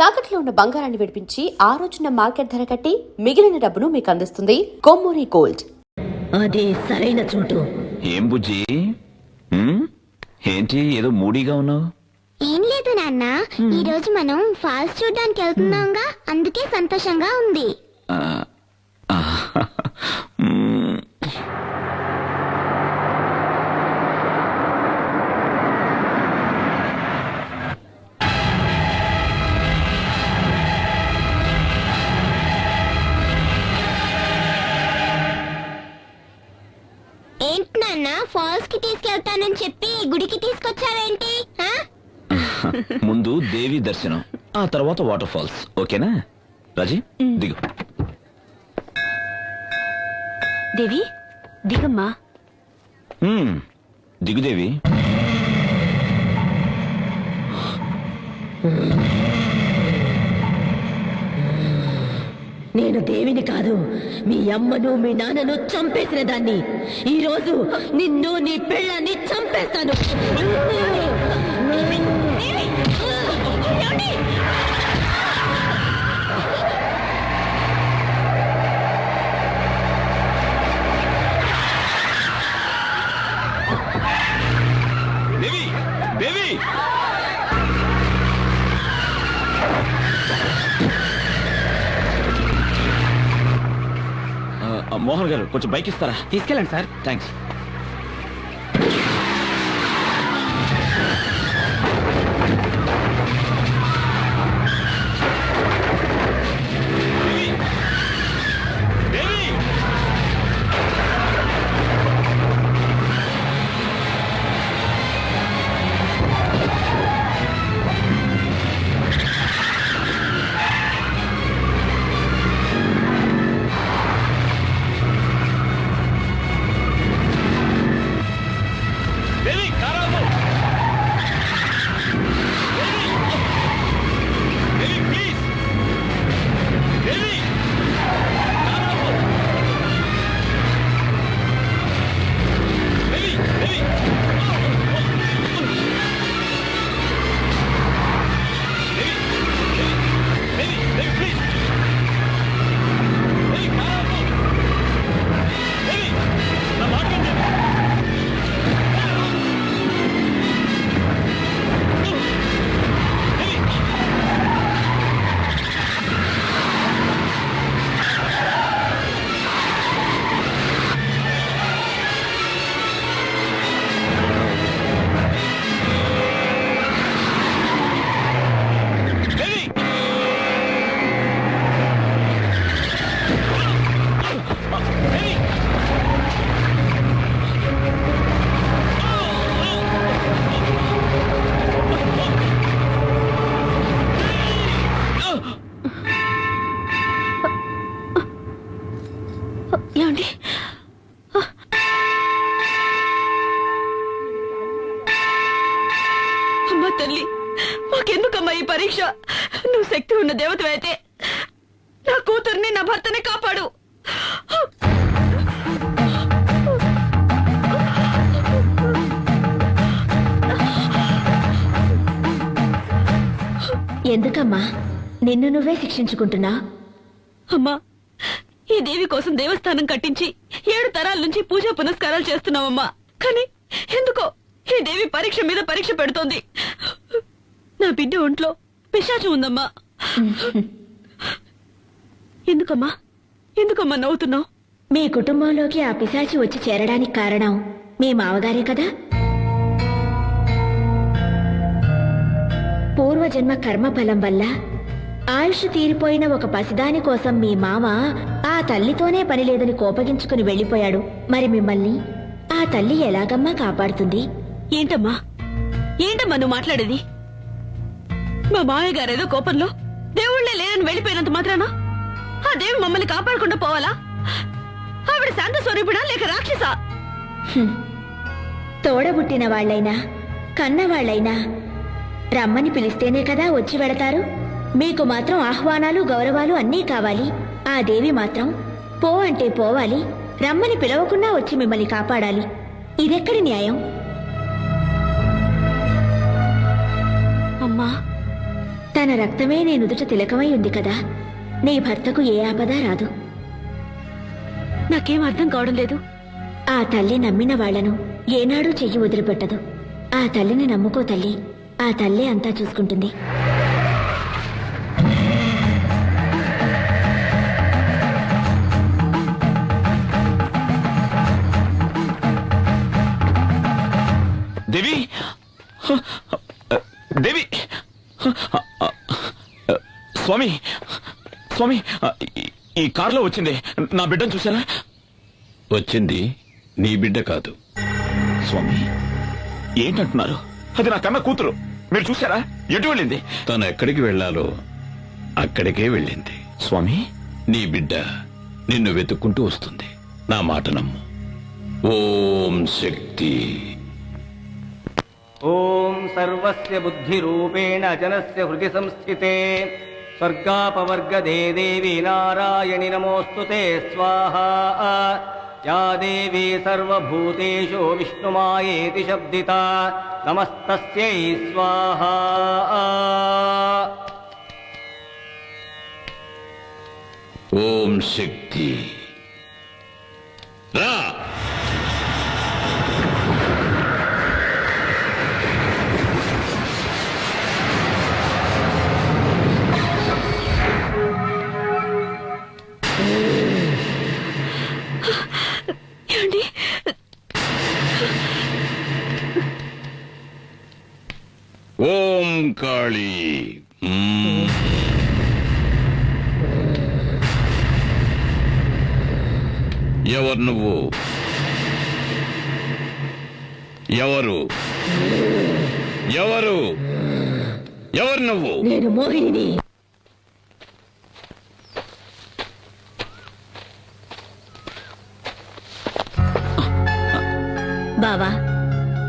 తాకట్లో ఉన్న బంగారాన్ని విడిపించి ఆ రోజున మార్కెట్ ధర కట్టి మిగిలిన డబ్బును మీకు అందిస్తుంది కొమ్మూరి గోల్డ్. అదే సరైన చోటు. ఏం బుజ్జి, ఏంటి ఏదో మూడీగా ఉన్నావు? ఏం లేదు నాన్న, ఈ రోజు మనం ఫాల్స్ చూడడానికి వెళ్తున్నాంగా, అందుకే సంతోషంగా ఉంది. ఏంటి నాన్న, ఫాల్స్ కి తీసుకెళ్తానని చెప్పి గుడికి తీసుకొచ్చావేంటి? ముందు దేవి దర్శనం, ఆ తర్వాత వాటర్ ఫాల్స్. ఓకేనా రాజీ? దిగు. దేవి దిగమ్మా. దిగు దేవి. నేను దేవిని కాదు, మీ అమ్మను మీ నాన్నను చంపేసిన దాన్ని. ఈ రోజు నిన్ను నీ పెళ్ళాన్ని చంపేస్తాను. దేవి, దేవి, మోహన్ గారు కొంచెం బైక్ ఇస్తారా? తీసుకెళ్ళండి సార్. థ్యాంక్స్. ఏమండి, అమ్మా తల్లి, మాకెందుకమ్మా ఈ పరీక్ష? నువ్వు శక్తి ఉన్న దేవతవైతే నా కూతుర్ని నా భర్తని కాపాడు. ఎందుకమ్మా నిన్ను నువ్వే శిక్షించుకుంటున్నా? అమ్మా, ఈ దేవి కోసం దేవస్థానం కట్టించి 7 తరాల నుంచి పూజా పునస్కారాలు చేస్తున్నామమ్మా. కానీ ఎందుకో ఈ దేవి పరీక్ష మీద పరీక్ష పెడుతోంది. నా బిడ్డ ఒంట్లో పిశాచం ఉందమ్మా. ఎందుకమ్మా ఎందుకమ్మా నవ్వుతున్నావు? మీ కుటుంబంలోకి ఆ పిశాచి వచ్చి చేరడానికి కారణం మీ మావగారే కదా. పూర్వజన్మ కర్మఫలం వల్ల ఆయుష్ తీరిపోయిన ఒక పసిదాని కోసం మీ మామ ఆ తల్లితోనే పని లేదని కోపగించుకుని వెళ్లిపోయాడు. మరి మిమ్మల్ని ఆ తల్లి ఎలాగమ్మా కాపాడుతుంది? ఏంటమ్మా ఏంటమ్మా నువ్వు మాట్లాడేది? మా మామయ్య గారేదో కోపంలో దేవుళ్లే లేనని వెళ్లిపోయినంత మాత్రానా ఆ దేవి మమ్మల్ని కాపాడకుండా పోవాలా? ఆవిడ శాంత స్వరూపిడా లేక రాక్షసా? తోడబుట్టిన వాళ్లైనా కన్నవాళ్లైనా రమ్మని పిలిస్తేనే కదా వచ్చి వెడతారు. మీకు మాత్రం ఆహ్వానాలు గౌరవాలు అన్నీ కావాలి. ఆ దేవి మాత్రం పో అంటే పోవాలి, రమ్మని పిలవకుండా వచ్చి మిమ్మల్ని కాపాడాలి. ఇదెక్కడి న్యాయం? అమ్మా, తన రక్తమే నీ నుదుట తిలకమై ఉంది కదా, నీ భర్తకు ఏ ఆపద రాదు. నాకేం అర్థం కావడం లేదు. ఆ తల్లి నమ్మిన వాళ్లను ఏనాడూ చెయ్యి వదిలిపెట్టదు. ఆ తల్లిని నమ్ముకో తల్లి, ఆ తల్లే అంతా చూసుకుంటుంది. దేవి, దేవి, స్వామి, స్వామి, ఈ కారులో వచ్చింది నా బిడ్డను చూసారా? వచ్చింది నీ బిడ్డ కాదు. స్వామి, ఏంటంటున్నారు? అది నా కన్న కూతురు. మీరు చూసారా? ఎటు వెళ్ళింది? తను ఎక్కడికి వెళ్ళాలో అక్కడికే వెళ్ళింది. స్వామి, నీ బిడ్డ నిన్ను వెతుక్కుంటూ వస్తుంది. నా మాట నమ్ము. ఓం శక్తి. ఓం సర్వస్య బుద్ధిరూపేణ జనస్య హృది సంస్థితే స్వర్గాపవర్గదే దేవి నారాయణి నమోస్తుతే స్వాహా. యా దేవీ సర్వభూతేషు విష్ణుమాయేతి శబ్దితా నమస్తస్యై స్వాహా. ఓం శక్తి. రా. ఏమండి? ఓం కాళీ. ఎవరు నువ్వు? ఎవరు ఎవరు ఎవరు నువ్వు? నేను మోహిని. బావా,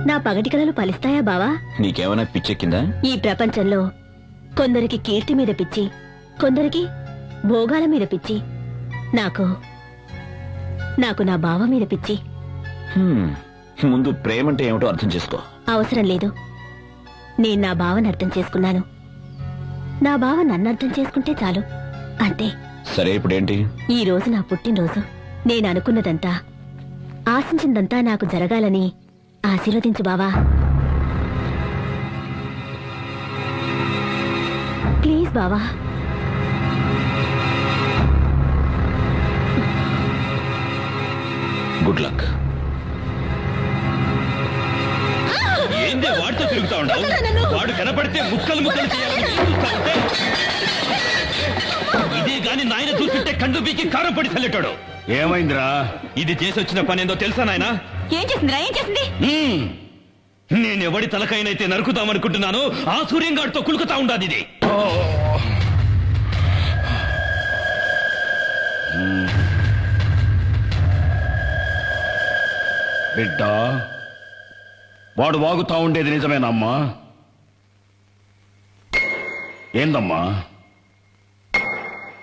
నా పగటి కలలు ఫలిస్తాయా బావా? నీకేమైనా పిచ్చెక్కిందా? ఈ ప్రపంచంలో కొందరికి కీర్తి మీద పిచ్చి, కొందరికి భోగాల మీద పిచ్చి. నాకు నా బావ మీద పిచ్చి. ముందు ప్రేమంటే ఏమిటో అర్థం చేసుకో. అవసరం లేదు. నేను నా బావని అర్థం చేసుకున్నాను. నా బావ నన్ను అర్థం చేసుకుంటే చాలు, అంతే. సరే, ఇప్పుడేంటి? ఈ రోజు నా పుట్టినరోజు. నేను అనుకున్నదంతా, ఆశించిందంతా నాకు జరగాలని ఆశీర్వదించు బావా. ప్లీజ్ బావా. Good luck. ఏందే వాడితో తిరుగుతా ఉండవు? వాడు కనపడితే ముక్కలు ముక్కలు చేయాలని చూస్తా ఉంటే, ఇదే గాని నాయన చూస్తుంటే కండు పీకి కారం పొడి చల్లెటాడు. ఏమైందిరా? ఇది చేసి వచ్చిన పని ఏందో తెలుసా నాయన? ఏం చేసిందిరా? ఏం చేసింది? నేనెవడి తలకైనైతే నరుకుతామనుకుంటున్నానో ఆ సూర్యంగాడితో కులుకుతా ఉండాది ఇది. బిడ్డ, వాడు వాగుతా ఉండేది నిజమేనమ్మా? ఏందమ్మా?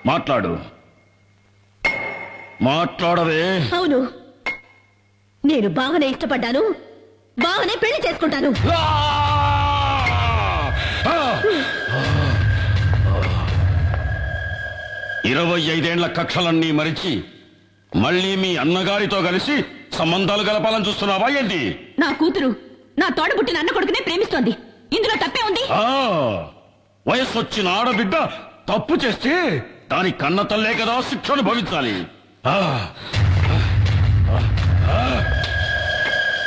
మాట్లాడు, మాట్లాడవే. అవును, నేను బావనే ఇష్టపడ్డాను, బావనే పెళ్లి చేసుకుంటాను. 25 కక్షలన్నీ మరిచి మళ్ళీ మీ అన్నగారితో కలిసి సంబంధాలు గలపాలని చూస్తున్నావా ఏంటి? నా కూతురు నా తోడబుట్టిన అన్న కొడుకునే ప్రేమిస్తోంది. ఇందులో తప్పే ఉంది? వయస్సు వచ్చిన ఆడబిడ్డ తప్పు చేస్తే దాని కన్న తల్లే కదా శిక్షను భవించాలి.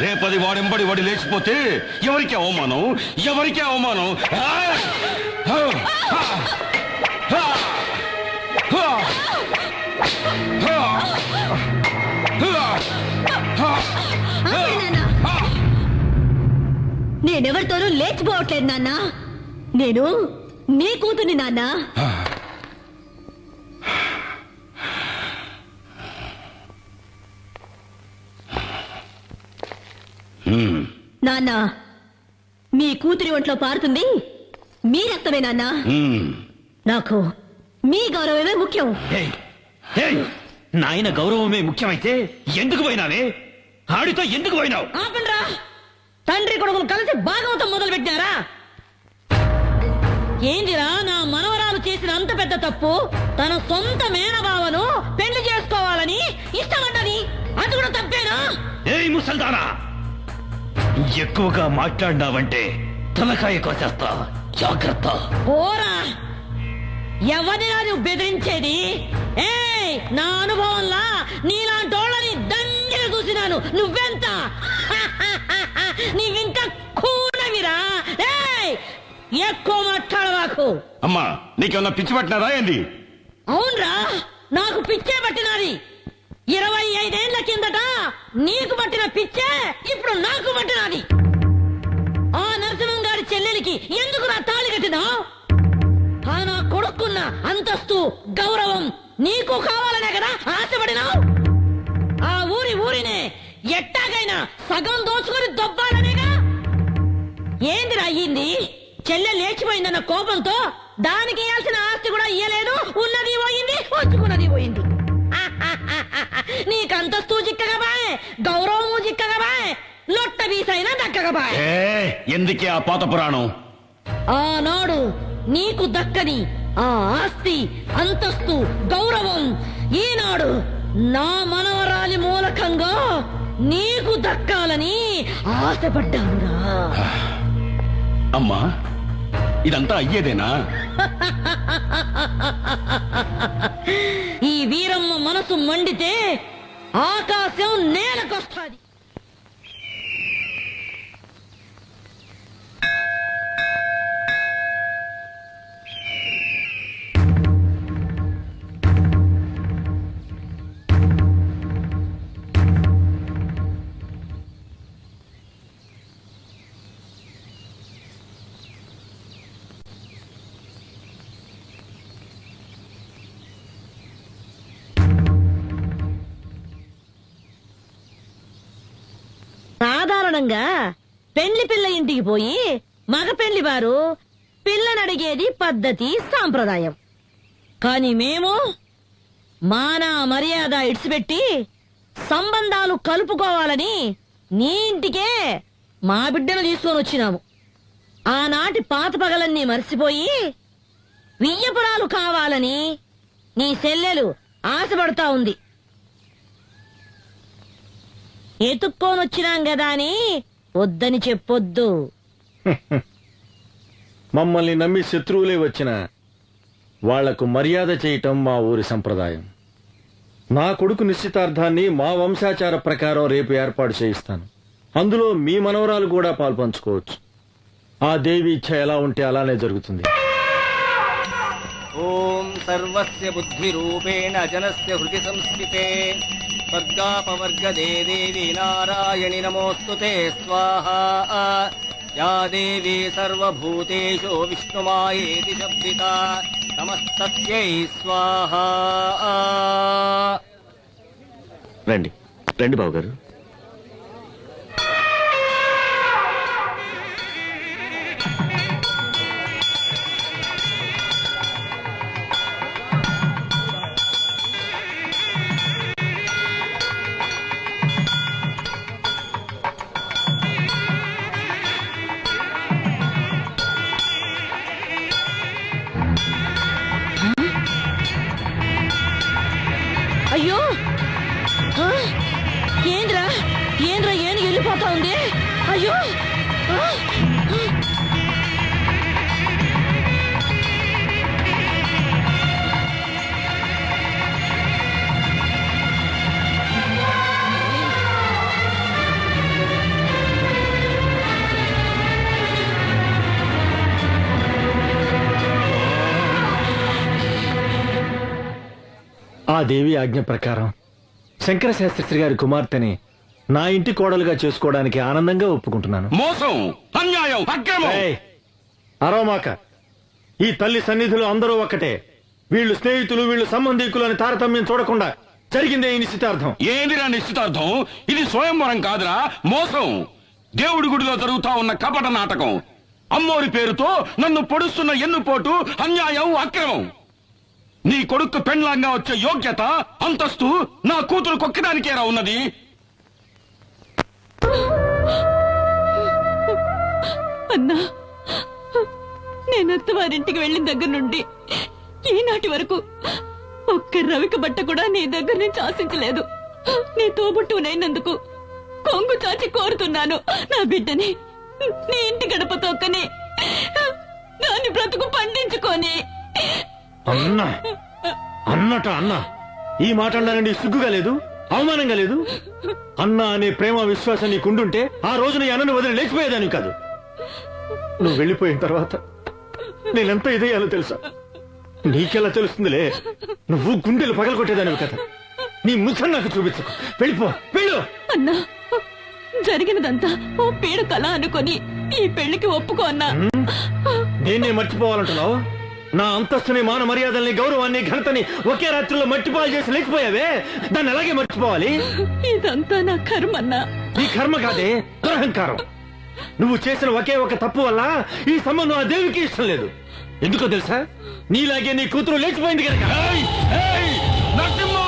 రేపది వాడెంబడి వాడి లేచిపోతే ఎవరికి అవమానం, ఎవరికి అవమానం. నేనెవరితోనూ లేచిపోవట్లేదు నాన్న. నేను నీ కూతుర్ని నాన్న. నాన్న, మీ కూతురి ఒంట్లో పారుతుంది మీ రక్తమే నాన్న. నాకు మీ గౌరవమే ముఖ్యం. నాయన గౌరవమే ముఖ్యమైతే ఎందుకు పోయినావే? ఆడితో ఎందుకు పోయినావు? ఆపండ్రా! తండ్రి కొడుకులు కలిసి భాగవతం మొదలు పెట్టారా? ఏందిరా నా మనవరాలు చేసిన అంత పెద్ద తప్పు? తన సొంత మేనబావను పెళ్లి చేసుకోవాలని ఇష్టపడ్డది, అది కూడా తప్పేనా? ఏయ్ ముసల్దానా, ఎక్కువగా మాట్లాడినావంటే తలకాయ కోసేస్తా, జాగ్రత్త. ఓరా, ఎవరినా నువ్వు బెదిరించేది? ఏయ్, నా అనుభవంలా నీలాంటోళ్ళని దండిగా చూసినాను. నువ్వెంత? నీవింకా కూడవిరా. ఏయ్, ఎక్కువ మాట్లాడవాకు. అమ్మా, నీకేమన్నా పిచ్చి పట్టినారా ఏంది? అవునరా, నాకు పిచ్చే పట్టినది. 25 ఏళ్ల కిందట నీకు పట్టిన పిచ్చే ఇప్పుడు నాకు పట్టినది. ఆ నరసింహం గారి చెల్లెలికి ఎందుకు నా తాళి కట్టినావు? ఆ నా కొడుకున్న అంతస్తు, గౌరవం నీకు కావాలనే కదా ఆశపడినావు? ఆ ఊరినే ఎట్టాగైనా సగం దోచుకొని దొబ్బాలనేగా. ఏందిరా అయ్యింది? చెల్లె లేచిపోయిందన్న కోపంతో దానికి ఇయ్యాల్సిన ఆస్తి కూడా ఇయ్యలేదు. ఉన్నది పోయింది, వచ్చుకున్నది పోయింది. నీకు అంతస్తు చిక్కగా బాయ్, గౌరవము చిక్కగా బాయ్, లొట్ట బీసైనా దక్కగా బాయ్. ఎందుకే ఆ పాత పురాణం? ఆనాడు నీకు దక్కని ఆ ఆస్తి, అంతస్తు, గౌరవం ఈనాడు నా మనవరాలి మూలకంగా నీకు దక్కాలని ఆశపడ్డానురా. అమ్మా, ఇదంతా అయ్యేదేనా? ఈ వీరమ్మ మనసు మండితే ఆకాశం నేలకొస్తాది. సాధారణంగా పెళ్లి పిల్ల ఇంటికి పోయి మగ పెళ్లి వారు పిల్లనడిగేది పద్ధతి, సాంప్రదాయం. కాని మేము మానా మర్యాద ఇడిచిపెట్టి సంబంధాలు కలుపుకోవాలని నీ ఇంటికే మా బిడ్డను తీసుకొని వచ్చినాము. ఆనాటి పాత పగలన్నీ మర్చిపోయి వియ్యపురాలు కావాలని నీ చెల్లెలు ఆశపడతా ఉంది. ఎత్తుక్కోనొచ్చినాం గదా అని వద్దని చెప్పొద్దు. మమ్మల్ని నమ్మి శత్రువులే వచ్చిన వాళ్లకు మర్యాద చేయటం మా ఊరి సంప్రదాయం. నా కొడుకు నిశ్చితార్థాన్ని మా వంశాచార ప్రకారం రేపు ఏర్పాటు చేయిస్తాను. అందులో మీ మనవరాలు కూడా పాల్పంచుకోవచ్చు. ఆ దేవి ఇచ్ఛ ఎలా ఉంటే అలానే జరుగుతుంది. ఓం సర్వస్య బుద్ధి రూపేణ జనస్య హృది సంస్థితే స్వర్గాపవర్గదే దేవి నారాయణి నమోస్తుతే స్వాహా. యా దేవీ సర్వభూతేషు విష్ణుమాయేతి శబ్దితా నమస్తస్యై స్వాహా. రండి రండి బావగారు. అయ్యో, ఏంద్రా ఏంద్రా ఏను వెళ్ళిపోతా ఉంది. అయ్యో, ఆ దేవి ఆజ్ఞ ప్రకారం శంకర శాస్త్రి గారి కుమార్తెని నా ఇంటి కోడలుగా చేసుకోవడానికి ఆనందంగా ఒప్పుకుంటున్నాను. మోసం, అన్యాయం, అక్రమం. ఏయ్, అరవమాక. ఈ తల్లి సన్నిధిలో అందరూ ఒక్కటే. వీళ్ళు స్నేహితులు, వీళ్ళు సంబంధికులు అని తారతమ్యం చూడకుండా జరిగిందే ఈ నిశ్చితార్థం. ఏందిరా నిశ్చితార్థం? ఇది స్వయంవరం కాదురా, మోసం. దేవుడి గుడిలో జరుగుతా ఉన్న కపట నాటకం. అమ్మోరి పేరుతో నన్ను పొడుస్తున్న ఎన్నుపోటు, అన్యాయం, అక్రమం. నీ కొడుకు పెండ్లాంగా వచ్చే యోగ్యత, అంతస్తు నా కూతురు కొక్కడానికేరా ఉన్నది. అన్నా, నేను అత్తవారింటికి వెళ్ళిన దగ్గర నుండి ఈనాటి వరకు ఒక్క రవిక బట్ట కూడా నీ దగ్గర నుంచి ఆశించలేదు. నీ తోబుట్టునైనందుకు కొంగు చాచి కోరుతున్నాను. నా బిడ్డని నీ ఇంటి గడప తొక్కని దాని బ్రతుకు పండించుకొని. అన్నా అన్నట అన్నా, ఈ మాట అన్నానండి సిగ్గుగా లేదు, అవమానంగా లేదు? అన్నా అనే ప్రేమ విశ్వాసం నీకుండుంటే ఆ రోజు నీ అన్నను వదిలి లేచిపోయేదాన్ని కాదు. నువ్వు వెళ్ళిపోయిన తర్వాత నేనెంత ఇదయ్యాలో తెలుసా? నీకెలా తెలుస్తుందిలే, నువ్వు గుండెలు పగలగొట్టేదానివి కదా. నీ ముఖం నాకు చూపించకు, వెళ్ళిపో, వెళ్ళు. అన్నా, జరిగినదంతా ఓ పీడ కళ అనుకొని ఈ పెళ్లికి ఒప్పుకో అన్నా. నేనే మర్చిపోవాలంటున్నావు? నా అంతస్తుని, మాన మర్యాదల్ని, గౌరవాన్ని, ఘనతని ఒకే రాత్రిలో మట్టిపాలు చేసి లేకపోయావే, దాన్ని అలాగే మర్చిపోవాలి. ఇదంతా నా కర్మన్నా. నీ కర్మ కాదే, దురహంకారం. నువ్వు చేసిన ఒకే ఒక తప్పు వల్ల ఈ సంబంధం ఆ దేవికి ఇష్టం లేదు. ఎందుకో తెలుసా? నీలాగే నీ కూతురు లేచిపోయింది కనుక. నరసింహ!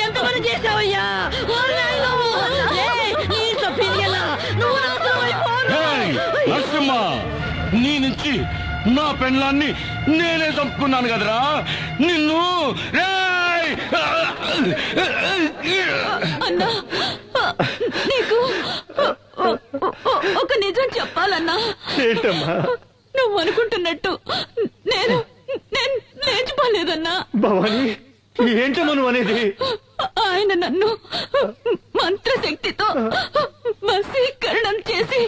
ఎంతమంది చేసావయ్యా? నరసింహ, నీ నుంచి నా పెళ్ళాన్ని నేనే చంపుకున్నాను కదరా నిన్ను. అన్నా, నీకు ఒక నిజం చెప్పాలన్నా. ఏంటమ్మా? నువ్వు అనుకుంటున్నట్టు నేను నేను లేచిపోలేదన్నా. భవాని, ఏంటమ్మా నువ్వు అనేది? ఆయన నన్ను మంత్రశక్తితో వశీకరణం చేసి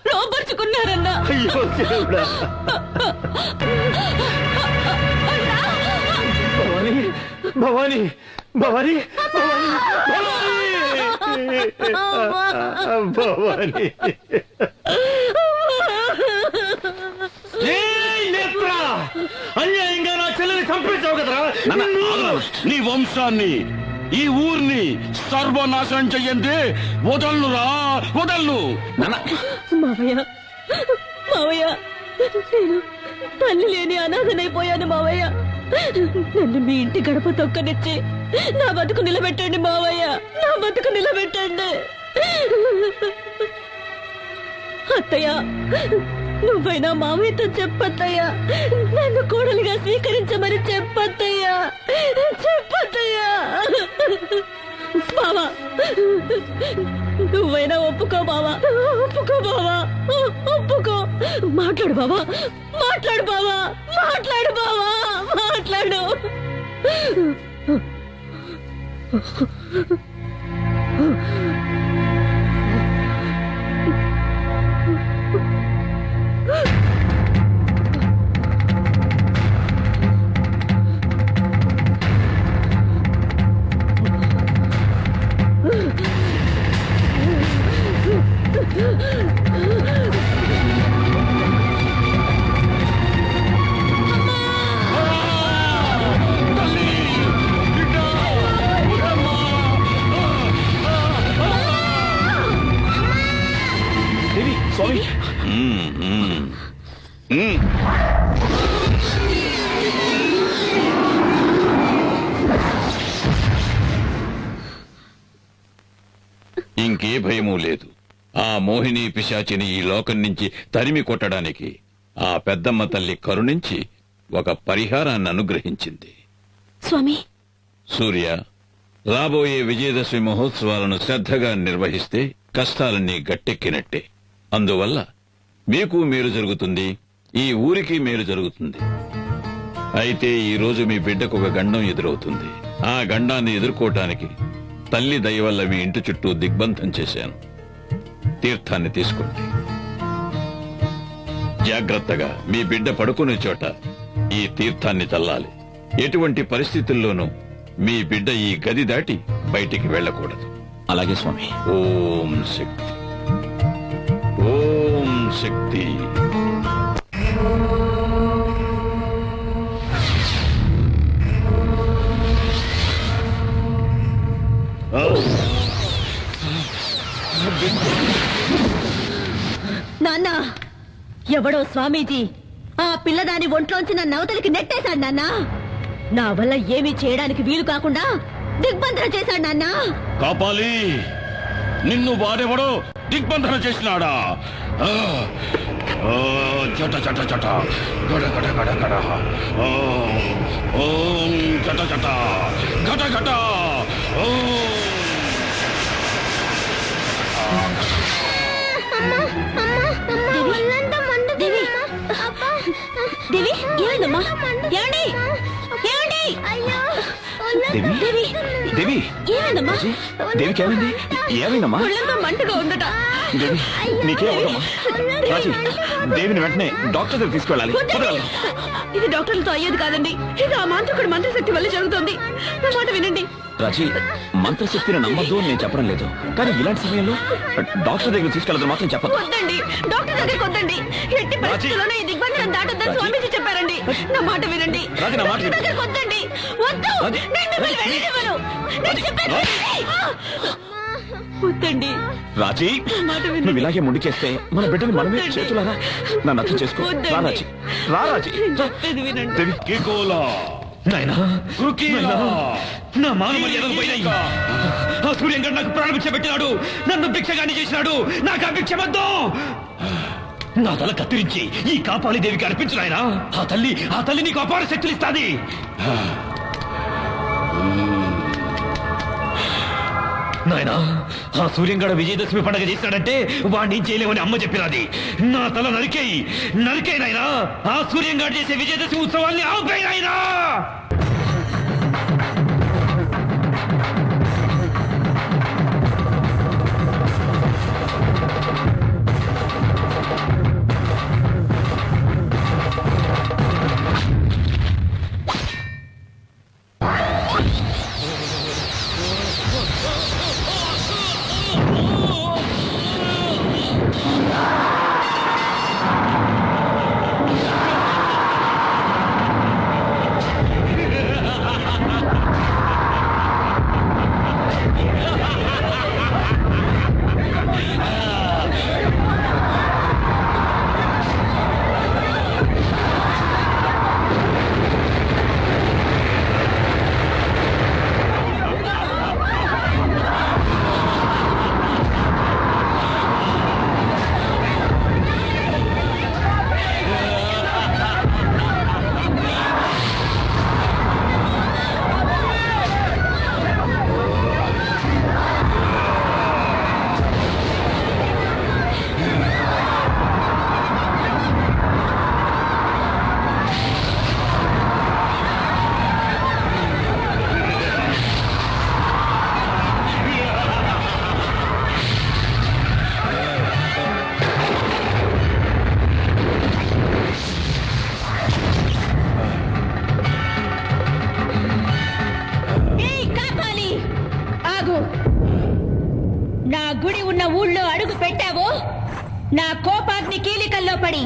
లోపరుచుకున్నారన్నా. అయ్యో దేవుడా. భవాని, భవాని, భవాని, భవాని, భవాని. అన్యాయంగా నా చెల్లెని చంపేశావు కదరా. నీ వంశాన్ని, ఈ ఊరిని సర్వనాశనం చెయ్యండి వదల్లురా, వదల్లు. మావయ్య, మావయ్య, నేను తల్లి లేని అనాథనైపోయాను మావయ్య. నన్ను మీ ఇంటి గడప తొక్కనిచ్చి నా బతుకు నిలబెట్టండి మావయ్య, నా బతుకు నిలబెట్టండి. అత్తయ్య, నువ్వైనా మావయ్యతో చెప్పత్తయ్యా, నన్ను కోడలిగా స్వీకరించమని చెప్పత్తయ్యా, చెప్పత్తయ్యా. బావా, నువ్వైనా ఒప్పుకో బావా, ఒప్పుకో బావా, ఒప్పుకో. మాట్లాడు బావా, మాట్లాడు బావా, మాట్లాడు బావా, మాట్లాడు. స్వామి, ఇంకే భయమూ లేదు. ఆ మోహిని పిశాచిని ఈ లోకం నుంచి తరిమి కొట్టడానికి ఆ పెద్దమ్మ తల్లి కరుణించి ఒక పరిహారాన్ని అనుగ్రహించింది. స్వామి, సూర్య, రాబోయే విజయదశమి మహోత్సవాలను శ్రద్ధగా నిర్వహిస్తే కష్టాలన్నీ గట్టెక్కినట్టే. అందువల్ల మీకు మేలు జరుగుతుంది, ఈ ఊరికి మేలు జరుగుతుంది. అయితే ఈ రోజు మీ బిడ్డకు ఒక గండం ఎదురవుతుంది. ఆ గండాన్ని ఎదుర్కోవటానికి తల్లి దయ వల్ల మీ ఇంటి చుట్టూ దిగ్బంధం చేశాను. తీర్థాన్ని తీసుకోండి. జాగ్రత్తగా మీ బిడ్డ పడుకునే చోట ఈ తీర్థాన్ని చల్లాలి. ఎటువంటి పరిస్థితుల్లోనూ మీ బిడ్డ ఈ గది దాటి బయటికి వెళ్ళకూడదు. అలాగే స్వామి. ఓం శక్తి, ఓం శక్తి. నాన్న, ఎవడో స్వామీజీ ఆ పిల్లదాని ఒంట్లోంచి నన్ను అవతలికి నెట్టేశాడు నాన్న. నా వల్ల ఏమీ చేయడానికి వీలు కాకుండా దిగ్బంధన చేశాడు నాన్న. కాపాలి, నిన్ను వాడెవడో దిగ్బంధన చేసినాడా? ఆ, ఆ, చట చట చట గడ గడ గడ గడ ఓం చట చట గట గట దేవి ఏమైందమ్మా? ఏమండి? ఏమండి? దేవి దేవి దేవి ఏమైందమ్మా? దేవికి ఏమైంది? ఏమైందమ్మా? ఒళ్ళంతా మంటగా ఉందట. దేవి నీకే అవదమ్మా? రాజీ, దేవిని వెంటనే డాక్టర్ దగ్గర తీసుకెళ్ళాలి. వద్దండి. ఇది డాక్టర్లతో అయ్యేది కాదండి. ఇది ఆ మాంత్రికుడి మంత్రశక్తి వల్ల జరుగుతుంది. నా మాట వినండి. రాజీ, మంత్రశక్తిని నమ్మద్దు అని నేను చెప్పడం లేదు, కానీ ఇలాంటి సమయంలో డాక్టర్ దగ్గర తీసుకెళ్ళదు మాత్రం చెప్పదు. వద్దండి, డాక్టర్ దగ్గరికి వద్దండి. ఎట్టి పరిస్థితుల్లోనే ఈ దిగ్బంధనం దాటొద్దని స్వామీజీ చెప్పారండి. నా మాట వినండి. రాజీ, నా మాట విను. డాక్టర్ దగ్గరికి వద్దండి. వద్దు. రాజీ, నేను మిమ్మల్ని రాజీ, వెళ్ళనివ్వను. నేను రాజీ, చెప్పేది రాజీ. వినండి. వద్దండి. రాజీ, మాట వినండి. నువ్వు ఇలాగే ముందుకేస్తే మన బిడ్డని మనమే వద్దండి. చేతులారా నన్ను అర్థం చేసుకో. వద్దండి. రా రాజీ, రా రాజీ. నేను చెప్పేది వినండి. దేవి, కికోలా నాయనా, కృకీలా నా మాన మర్యాదలు పోయినాయి. ఆ సూర్యంగడ్ నాకు ప్రాణభిక్ష పెట్టినాడు, నన్ను భిక్షగాని చేసినాడు. నాకు ఆ భిక్ష వద్దు. నా తల కత్తిరించి ఈ కాపాలి దేవికి అర్పించు నాయనా. ఆ తల్లి నీకు అపార శక్తులు ఇస్తాది. నాయనా, ఆ సూర్యంగడ విజయదశమి పండుగ చేసినాడంటే వాడిని చేయలేమని అమ్మ చెప్పినది. నా తల నరికేయి నాయనా. ఆ సూర్యంగడ చేసే విజయదశమి ఉత్సవాన్ని ఆపేయి నాయనా. నా గుడి ఉన్న ఊళ్ళో అడుగు పెట్టావో నా కోపాగ్ని కీలికల్లో పడి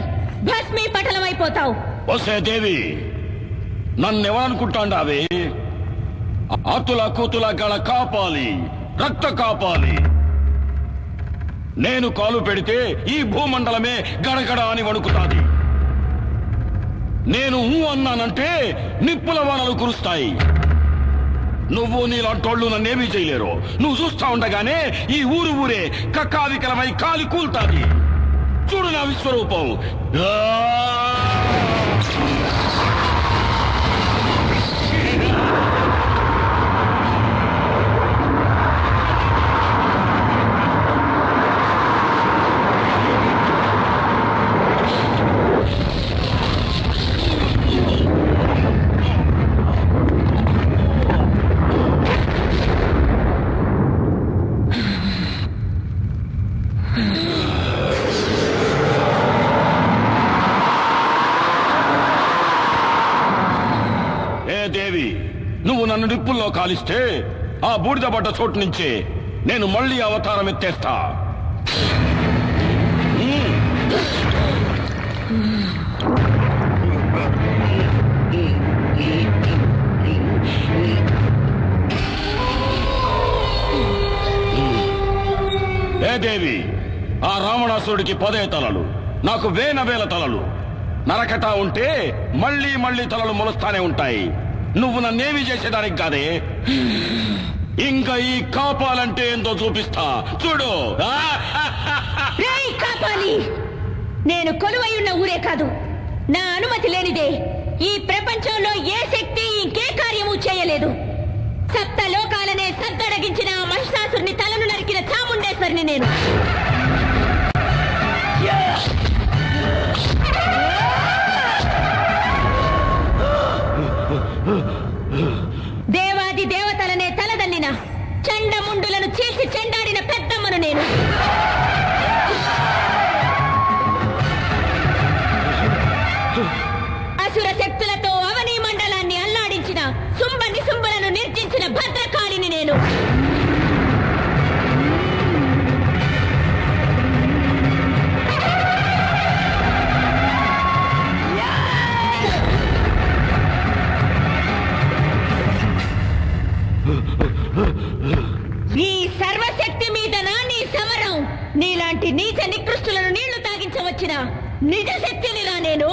భస్మీ పటలమైపోతావు. వసే దేవి, నన్నెవరనుకుంటాండావే? ఆతుల కూతుల గల కాపాలి, రక్త కాపాలి. నేను కాలు పెడితే ఈ భూమండలమే గడగడ అని వణుకుతాది. నేను అన్నానంటే నిప్పుల వానలు కురుస్తాయి. నువ్వు నీలాంటోళ్ళు నన్నేమీ చేయలేరు. నువ్వు చూస్తా ఉండగానే ఈ ఊరే కక్కావికలమై కాలి కూల్తాది. చూడు నా విశ్వరూపం. దేవి, నువ్వు నన్ను నిప్పుల్లో కాలిస్తే ఆ బూడిద పడ్డ చోటు నుంచే నేను మళ్ళీ అవతారం ఎత్తేస్తా. ఏ దేవి, ఆ రావణాసురుడికి 10 తలలు, నాకు వేల తలలు. నరకటా ఉంటే మళ్ళీ మళ్ళీ తలలు మొలుస్తానే ఉంటాయి. నువ్వు నన్నేమి చేసేదానికి కాదే. ఇంకా ఈ కాపాలంటే ఏందో చూపిస్తా చూడు. రేయ్ కాపాలి, నేను కొలువై ఉన్న ఊరే కాదు, నా అనుమతి లేనిదే ఈ ప్రపంచంలో ఏ శక్తి ఇంకే కార్యము చేయలేదు. సప్త లోకాలనే సద్దడగించిన ఆ మహిషాసురుని తలను నరికిన చాముండేశ్వరిని నేను. దేవాది దేవతలనే తలదన్నిన చండముండులను చీల్చి చెండాడిన పెద్దమ్మను నేను. అసుర శక్తులతో అవనీ మండలాన్ని అల్లాడించిన శుంభ నిశుంభులను నిర్జించిన భద్రకాళిని నేను. ఈ సర్వశక్తి మీద నీ సమరం. నీలాంటి నీచ నికృష్టులను నీళ్లు తాగించవచ్చిన నిజ శక్తిని రా నేను.